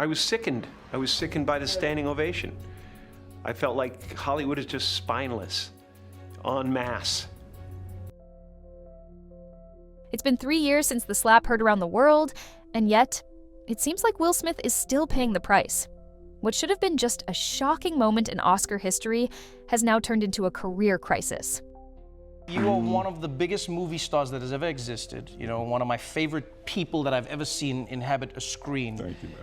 I was sickened. I was sickened by the standing ovation. I felt like Hollywood is just spineless, en masse. It's been 3 years since the slap heard around the world, and yet, it seems like Will Smith is still paying the price. What should have been just a shocking moment in Oscar history has now turned into a career crisis. You are one of the biggest movie stars that has ever existed. You know, one of my favorite people that I've ever seen inhabit a screen. Thank you, man.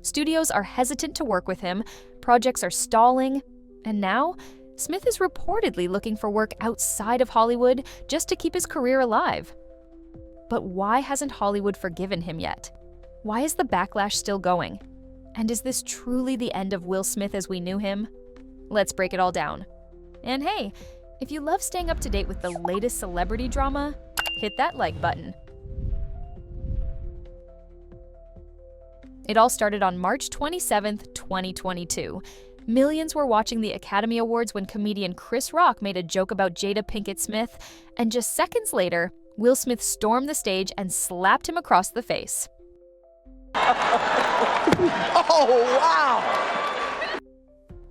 Studios are hesitant to work with him, projects are stalling, and now, Smith is reportedly looking for work outside of Hollywood just to keep his career alive. But why hasn't Hollywood forgiven him yet? Why is the backlash still going? And is this truly the end of Will Smith as we knew him? Let's break it all down. And hey, if you love staying up to date with the latest celebrity drama, hit that like button. It all started on March 27th, 2022. Millions were watching the Academy Awards when comedian Chris Rock made a joke about Jada Pinkett Smith, and just seconds later, Will Smith stormed the stage and slapped him across the face. Oh, wow!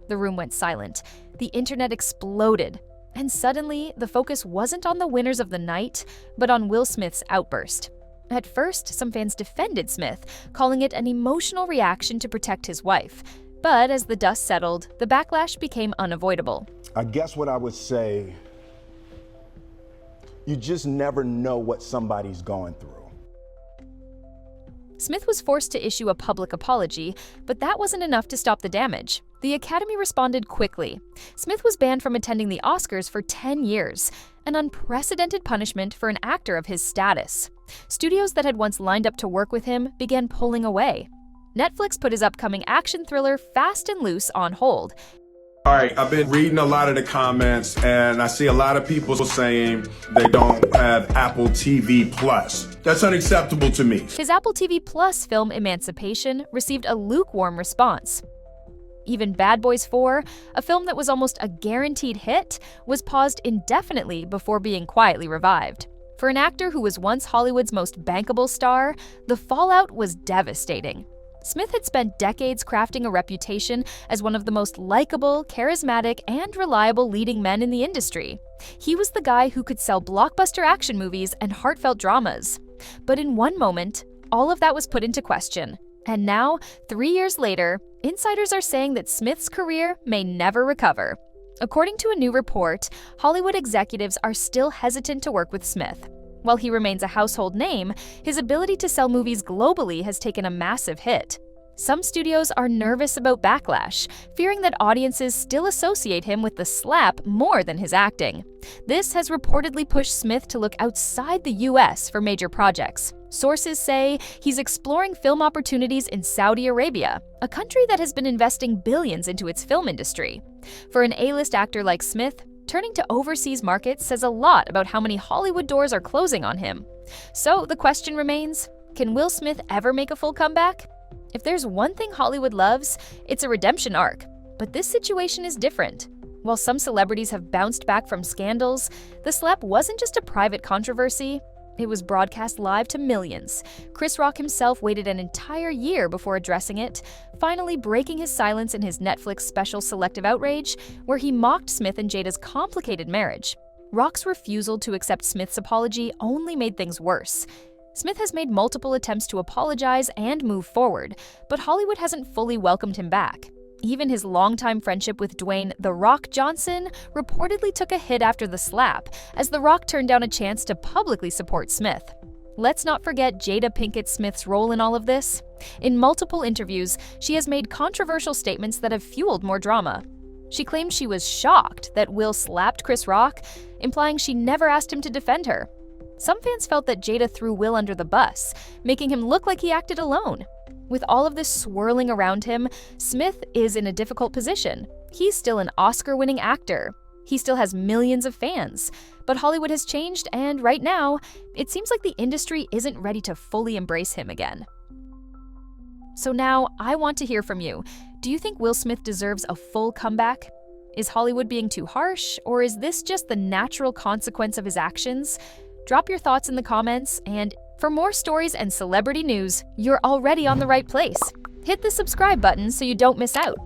The room went silent. The internet exploded. And suddenly, the focus wasn't on the winners of the night, but on Will Smith's outburst. At first, some fans defended Smith, calling it an emotional reaction to protect his wife. But as the dust settled, the backlash became unavoidable. I guess what I would say, you just never know what somebody's going through. Smith was forced to issue a public apology, but that wasn't enough to stop the damage. The Academy responded quickly. Smith was banned from attending the Oscars for 10 years, an unprecedented punishment for an actor of his status. Studios that had once lined up to work with him began pulling away. Netflix put his upcoming action thriller Fast and Loose on hold. All right, I've been reading a lot of the comments, and I see a lot of people saying they don't have Apple TV Plus. That's unacceptable to me. His Apple TV Plus film Emancipation received a lukewarm response. Even Bad Boys 4, a film that was almost a guaranteed hit, was paused indefinitely before being quietly revived. For an actor who was once Hollywood's most bankable star, the fallout was devastating. Smith had spent decades crafting a reputation as one of the most likable, charismatic, and reliable leading men in the industry. He was the guy who could sell blockbuster action movies and heartfelt dramas. But in one moment, all of that was put into question. And now, 3 years later, insiders are saying that Smith's career may never recover. According to a new report, Hollywood executives are still hesitant to work with Smith. While he remains a household name, his ability to sell movies globally has taken a massive hit. Some studios are nervous about backlash, fearing that audiences still associate him with the slap more than his acting. This has reportedly pushed Smith to look outside the US for major projects. Sources say he's exploring film opportunities in Saudi Arabia, a country that has been investing billions into its film industry. For an A-list actor like Smith, turning to overseas markets says a lot about how many Hollywood doors are closing on him. So the question remains, can Will Smith ever make a full comeback? If there's one thing Hollywood loves, it's a redemption arc. But this situation is different. While some celebrities have bounced back from scandals, the slap wasn't just a private controversy. It was broadcast live to millions. Chris Rock himself waited an entire year before addressing it, finally breaking his silence in his Netflix special Selective Outrage, where he mocked Smith and Jada's complicated marriage. Rock's refusal to accept Smith's apology only made things worse. Smith has made multiple attempts to apologize and move forward, but Hollywood hasn't fully welcomed him back. Even his longtime friendship with Dwayne "The Rock" Johnson reportedly took a hit after the slap, as The Rock turned down a chance to publicly support Smith. Let's not forget Jada Pinkett Smith's role in all of this. In multiple interviews, she has made controversial statements that have fueled more drama. She claimed she was shocked that Will slapped Chris Rock, implying she never asked him to defend her. Some fans felt that Jada threw Will under the bus, making him look like he acted alone. With all of this swirling around him, Smith is in a difficult position. He's still an Oscar-winning actor. He still has millions of fans. But Hollywood has changed, and right now, it seems like the industry isn't ready to fully embrace him again. So now, I want to hear from you. Do you think Will Smith deserves a full comeback? Is Hollywood being too harsh, or is this just the natural consequence of his actions? Drop your thoughts in the comments, and For more stories and celebrity news, you're already on the right place. Hit the subscribe button so you don't miss out.